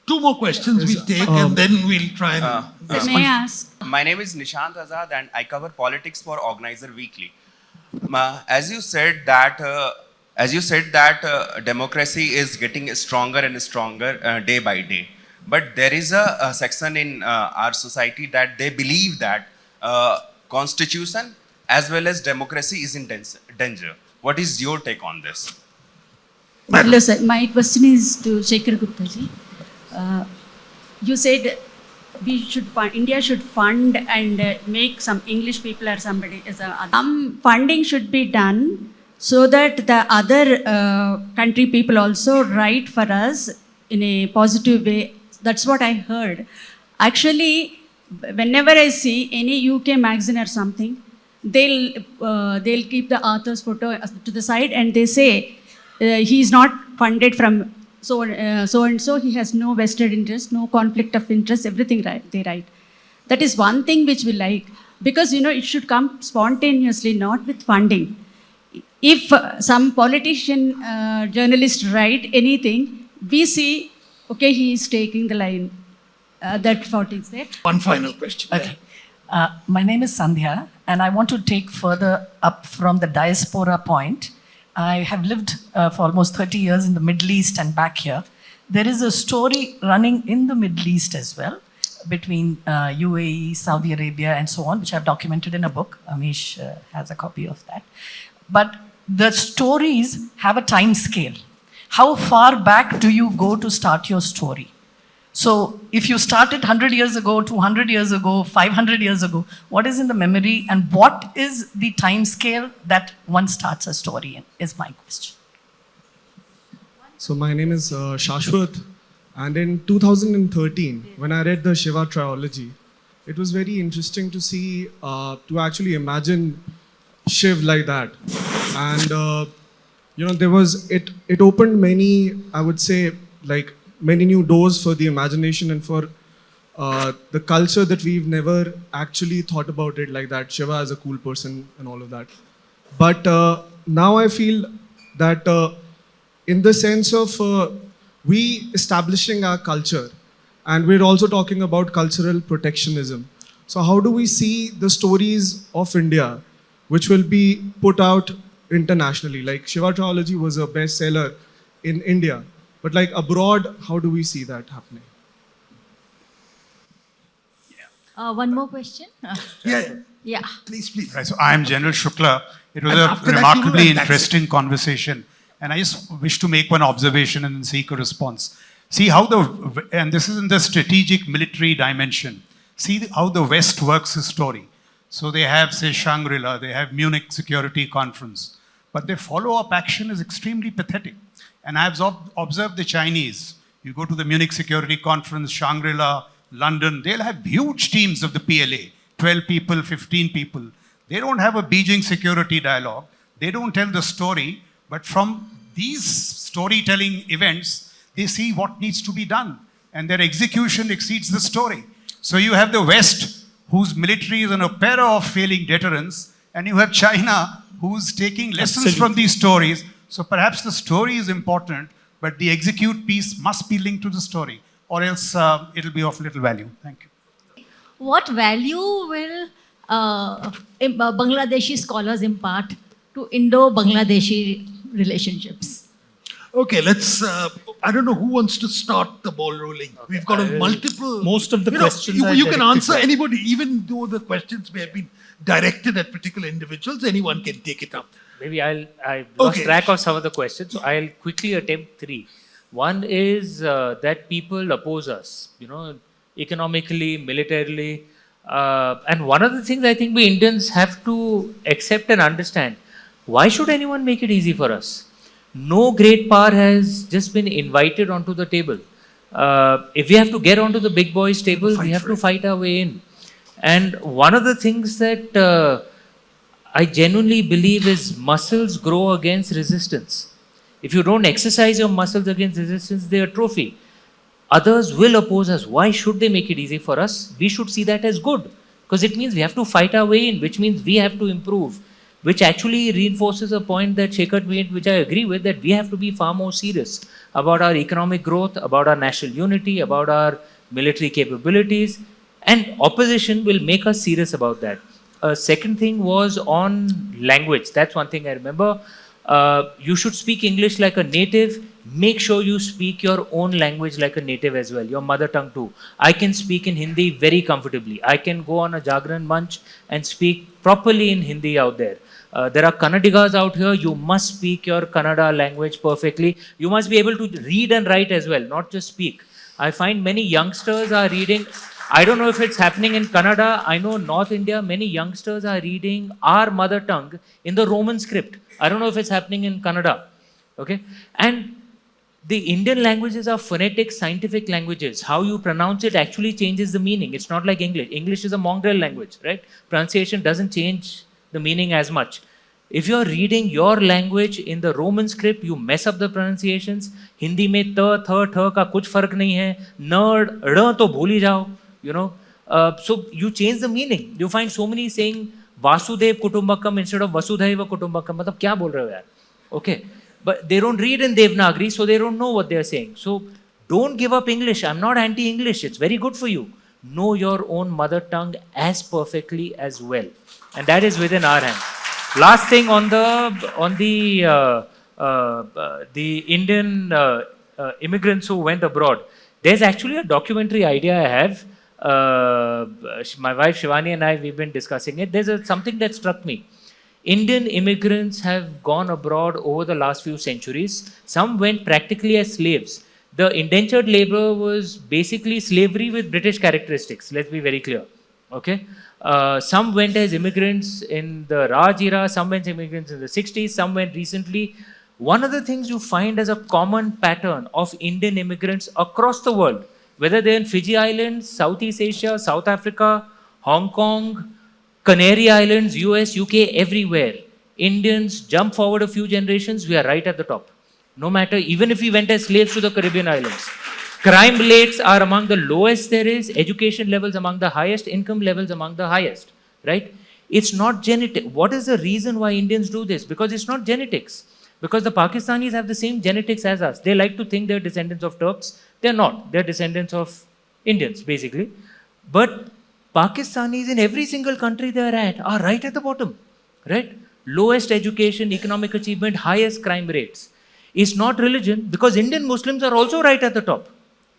Two more questions we'll take, and then we'll try and... May I ask? My name is Nishant Azad and I cover politics for Organizer Weekly. As you said that democracy is getting stronger and stronger day by day. But there is a section in our society that they believe that constitution as well as democracy is in danger. What is your take on this? Hello, sir. My question is to Shekhar Gupta ji. You said India should fund and make some English people or somebody. Some funding should be done so that the other country people also write for us in a positive way. That's what I heard. Actually, whenever I see any UK magazine or something, they'll keep the author's photo to the side and they say he's not funded from so and so, he has no vested interest, no conflict of interest, everything they write. That is one thing which we like, because it should come spontaneously, not with funding. If some politician, journalist write anything, we see, okay, he is taking the line. That's what is there. One final question. Okay. My name is Sandhya, and I want to take further up from the diaspora point. I have lived for almost 30 years in the Middle East and back here. There is a story running in the Middle East as well, between UAE, Saudi Arabia, and so on, which I've documented in a book. Amish has a copy of that. But the stories have a time scale. How far back do you go to start your story? So if you started 100 years ago, 200 years ago, 500 years ago, what is in the memory and what is the time scale that one starts a story in, is my question. So my name is Shashwat, and in 2013, when I read the Shiva trilogy, it was very interesting to see, to actually imagine Shiv like that. And, it opened many, I would say, like, many new doors for the imagination and for the culture that we've never actually thought about it like that. Shiva is a cool person and all of that. But now I feel that in the sense of we establishing our culture, and we're also talking about cultural protectionism. So how do we see the stories of India, which will be put out internationally? Like Shiva trilogy was a bestseller in India. But like abroad, how do we see that happening? One more question. Yeah. Please. Right, so I am General Shukla. It was And a after that, remarkably you know, interesting conversation. And I just wish to make one observation and then seek a response. See how and this is in the strategic military dimension. See how the West works its story. So they have, say, Shangri-La, they have Munich Security Conference. But their follow-up action is extremely pathetic. And I've observed the Chinese. You go to the Munich Security Conference, Shangri-La, London, they'll have huge teams of the PLA, 12 people, 15 people. They don't have a Beijing security dialogue. They don't tell the story, but from these storytelling events, they see what needs to be done. And their execution exceeds the story. So you have the West, whose military is an opera of failing deterrence, and you have China, who's taking lessons from these stories. So perhaps the story is important, but the execute piece must be linked to the story, or else it'll be of little value. Thank you. What value will Bangladeshi scholars impart to Indo-Bangladeshi relationships? Okay, let's. I don't know who wants to start the ball rolling. Okay, we've got a multiple. Most of the questions are you can answer directed- anybody, even though the questions may have been directed at particular individuals. Anyone can take it up. Maybe I lost Okay. track of some of the questions, so I'll quickly attempt three. One is that people oppose us, economically, militarily. And one of the things I think we Indians have to accept and understand, why should anyone make it easy for us? No great power has just been invited onto the table. If we have to get onto the big boys' table, we have to fight our way in. And one of the things that I genuinely believe is muscles grow against resistance. If you don't exercise your muscles against resistance, they atrophy. Others will oppose us. Why should they make it easy for us? We should see that as good, because it means we have to fight our way in, which means we have to improve, which actually reinforces a point that Shekhar made, which I agree with, that we have to be far more serious about our economic growth, about our national unity, about our military capabilities, and opposition will make us serious about that. Second thing was on language. That's one thing I remember. You should speak English like a native. Make sure you speak your own language like a native as well, your mother tongue too. I can speak in Hindi very comfortably. I can go on a Jagran Manch and speak properly in Hindi out there. There are Kannadigas out here. You must speak your Kannada language perfectly. You must be able to read and write as well, not just speak. I find many youngsters are reading. I don't know if it's happening in Kannada. I know North India, many youngsters are reading our mother tongue in the Roman script. I don't know if it's happening in Kannada. Okay? And the Indian languages are phonetic, scientific languages. How you pronounce it actually changes the meaning. It's not like English. English is a mongrel language, right? Pronunciation doesn't change the meaning as much. If you're reading your language in the Roman script, you mess up the pronunciations. Hindi में त, थ, ठ का कुछ फर्क नहीं है. न, ड़ तो भूल ही जाओ. So you change the meaning. You find so many saying Vasudev Kutumbakam instead of Vasudhaiva Kutumbakam. मतलब क्या बोल रहे हो यार? Okay. But they don't read in Devanagari, so they don't know what they're saying. So don't give up English. I'm not anti-English. It's very good for you. Know your own mother tongue as perfectly as well. And that is within our hands. Last thing on the Indian immigrants who went abroad. There's actually a documentary idea I have. My wife Shivani and I, we've been discussing it. There's something that struck me. Indian immigrants have gone abroad over the last few centuries. Some went practically as slaves. The indentured labor was basically slavery with British characteristics. Let's be very clear. Okay. Some went as immigrants in the Raj era. Some went as immigrants in the 60s. Some went recently. One of the things you find as a common pattern of Indian immigrants across the world, whether they're in Fiji Islands, Southeast Asia, South Africa, Hong Kong, Canary Islands, US, UK, everywhere. Indians jump forward a few generations, we are right at the top. No matter, even if we went as slaves to the Caribbean islands. Crime rates are among the lowest there is, education levels among the highest, income levels among the highest, right? It's not genetic. What is the reason why Indians do this? Because it's not genetics. Because the Pakistanis have the same genetics as us. They like to think they're descendants of Turks. They're not. They're descendants of Indians, basically. But Pakistanis in every single country they're at are right at the bottom, right? Lowest education, economic achievement, highest crime rates. It's not religion, because Indian Muslims are also right at the top,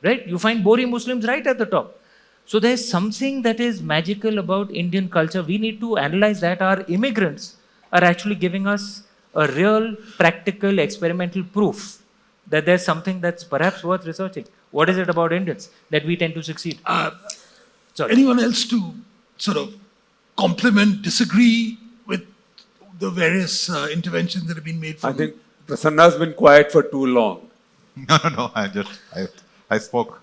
right? You find Bori Muslims right at the top. So there's something that is magical about Indian culture. We need to analyze that. Our immigrants are actually giving us a real, practical, experimental proof that there's something that's perhaps worth researching. What is it about Indians that we tend to succeed? Anyone else to sort of compliment, disagree with the various interventions that have been made? I think Prasanna's been quiet for too long. No. I spoke.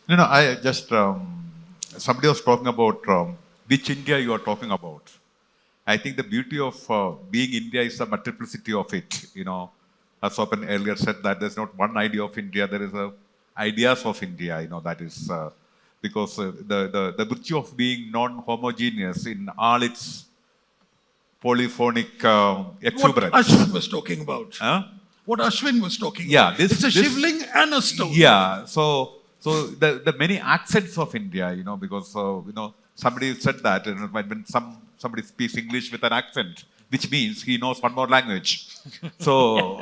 I just, somebody was talking about which India you are talking about. I think the beauty of being India is the multiplicity of it. As Swapan earlier said, that there's not one idea of India, there is ideas of India, that is, because the virtue of being non-homogeneous in all its polyphonic exuberance. What Ashwin was talking about. Huh? what Ashwin was talking Yeah, about. this- It's a this- shivling and a stone. Yeah, so the many accents of India, because somebody said that when somebody speaks English with an accent, which means he knows one more language. So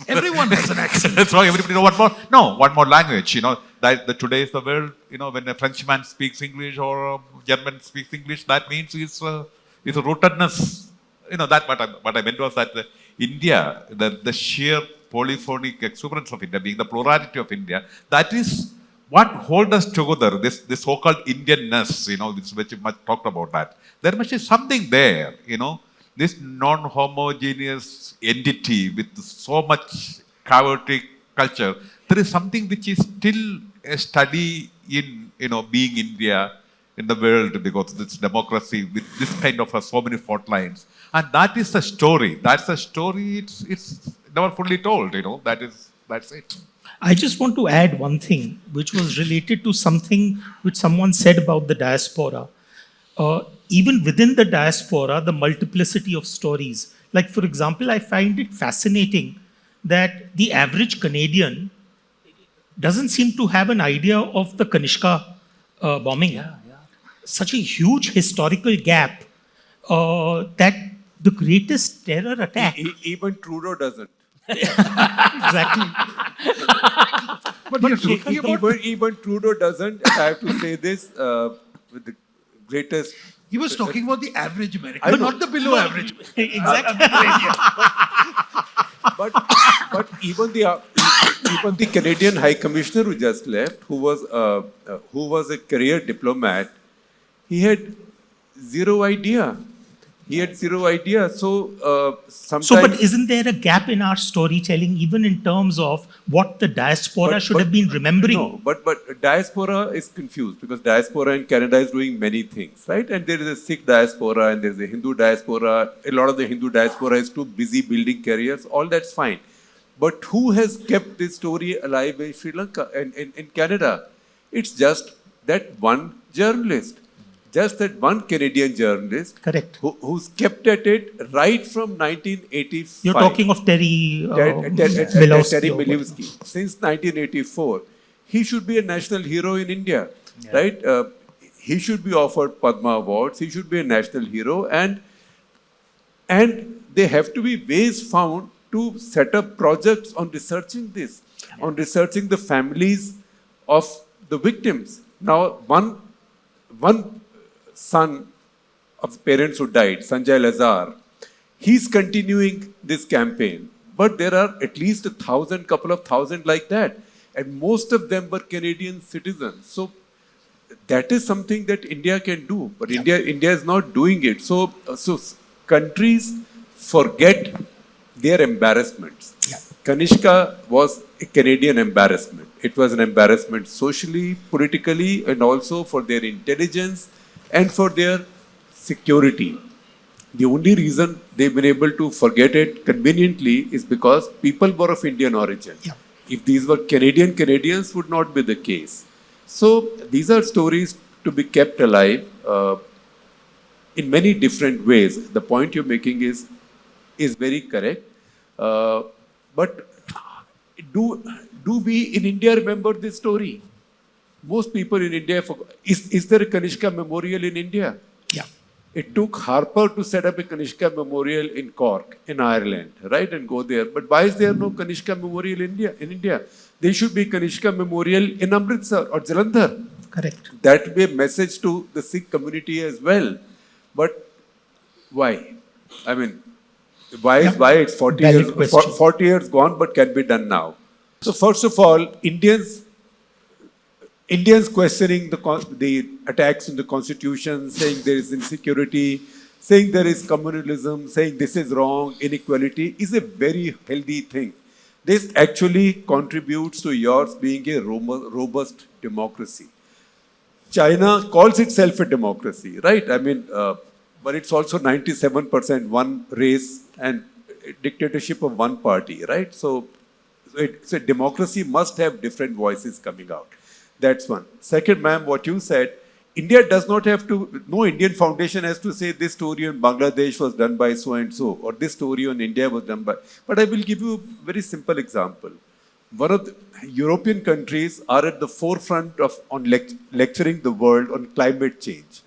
Everyone has an accent. so everybody know one more? No, one more language. That today is the world. When a Frenchman speaks English or a German speaks English, that means it's a rootedness. That what I meant was that India, the sheer polyphonic exuberance of India, being the plurality of India, that is what holds us together. This so-called Indianness, which you much talked about that. There must be something there, this non-homogeneous entity with so much chaotic culture. There is something which is still a study in, being India in the world, because it's democracy with this kind of so many fault lines. And that is the story. That's the story. It's never fully told, that's it. I just want to add one thing, which was related to something which someone said about the diaspora. Even within the diaspora, the multiplicity of stories. Like, for example, I find it fascinating that the average Canadian doesn't seem to have an idea of the Kanishka bombing. Such a huge historical gap that the greatest terror attack. Even Trudeau doesn't. Exactly. But you're talking about... Even Trudeau doesn't. And I have to say this with the greatest. He was talking about the average American, I know. not the below average. Exactly. But even the Canadian High Commissioner who just left, who was a career diplomat, he had zero idea. So sometimes. So, but isn't there a gap in our storytelling, even in terms of what the diaspora should have been remembering? No, but diaspora is confused, because diaspora in Canada is doing many things, right? And there is a Sikh diaspora and there is a Hindu diaspora. A lot of the Hindu diaspora is too busy building careers. All that's fine. But who has kept this story alive in Sri Lanka and in Canada? It's just that one journalist. Just that one Canadian journalist. Correct. Who's kept at it right from 1985. You're talking of Terry Terry Milewski. Since 1984. He should be a national hero in India, right? He should be offered Padma Awards. He should be a national hero. And there have to be ways found to set up projects on researching this, on researching the families of the victims. Now, one son of the parents who died, Sanjay Lazar, he's continuing this campaign. But there are at least couple of thousand like that. And most of them were Canadian citizens. So that is something that India can do. But India is not doing it. So countries forget their embarrassments. Kanishka was a Canadian embarrassment. It was an embarrassment socially, politically, and also for their intelligence and for their security. The only reason they've been able to forget it conveniently is because people were of Indian origin. If these were Canadians, would not be the case. So these are stories to be kept alive in many different ways. The point you're making is very correct. But do we in India remember this story? Most people in India forgot. Is there a Kanishka memorial in India? Yeah. It took Harper to set up a Kanishka memorial in Cork, in Ireland, right, and go there. But why is there no Kanishka memorial in India? There should be Kanishka memorial in Amritsar or Jalandhar. Correct. That would be a message to the Sikh community as well. But why? I mean, why it's 40 years gone, but can be done now. So first of all, Indians questioning the attacks on the constitution, saying there is insecurity, saying there is communalism, saying this is wrong, inequality, is a very healthy thing. This actually contributes to yours being a robust democracy. China calls itself a democracy, right? I mean, but it's also 97% one race and dictatorship of one party, right? So democracy must have different voices coming out. That's one. Second, ma'am, what you said, India does not have to, no Indian foundation has to say this story on Bangladesh was done by so and so, or this story on India was done by. But I will give you a very simple example. One of the European countries are at the forefront of lecturing the world on climate change.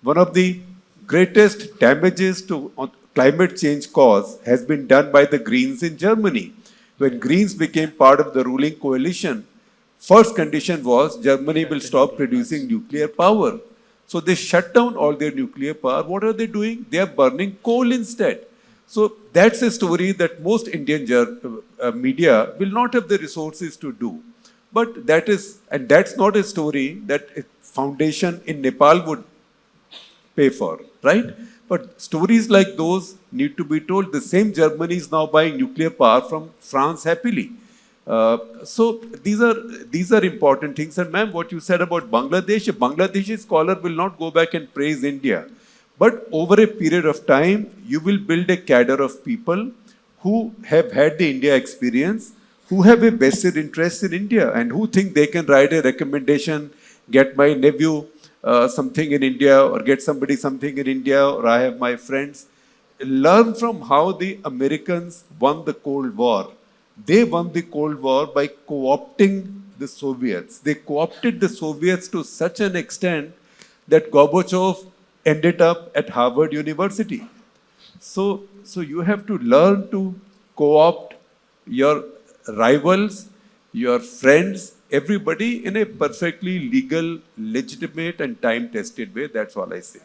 One of the greatest damages to climate change cause has been done by the Greens in Germany. When Greens became part of the ruling coalition, first condition was Germany will stop producing nuclear power. So they shut down all their nuclear power. What are they doing? They are burning coal instead. So that's a story that most Indian media will not have the resources to do. But that is, and that's not a story that a foundation in Nepal would pay for, right? But stories like those need to be told. The same Germany is now buying nuclear power from France happily. So these are important things. And ma'am, what you said about Bangladesh, a Bangladeshi scholar will not go back and praise India. But over a period of time, you will build a cadre of people who have had the India experience, who have a vested interest in India, and who think they can write a recommendation, get my nephew something in India, or get somebody something in India, or I have my friends. Learn from how the Americans won the Cold War. They won the Cold War by co-opting the Soviets. They co-opted the Soviets to such an extent that Gorbachev ended up at Harvard University. So you have to learn to co-opt your rivals, your friends, everybody in a perfectly legal, legitimate and time-tested way. That's all I say.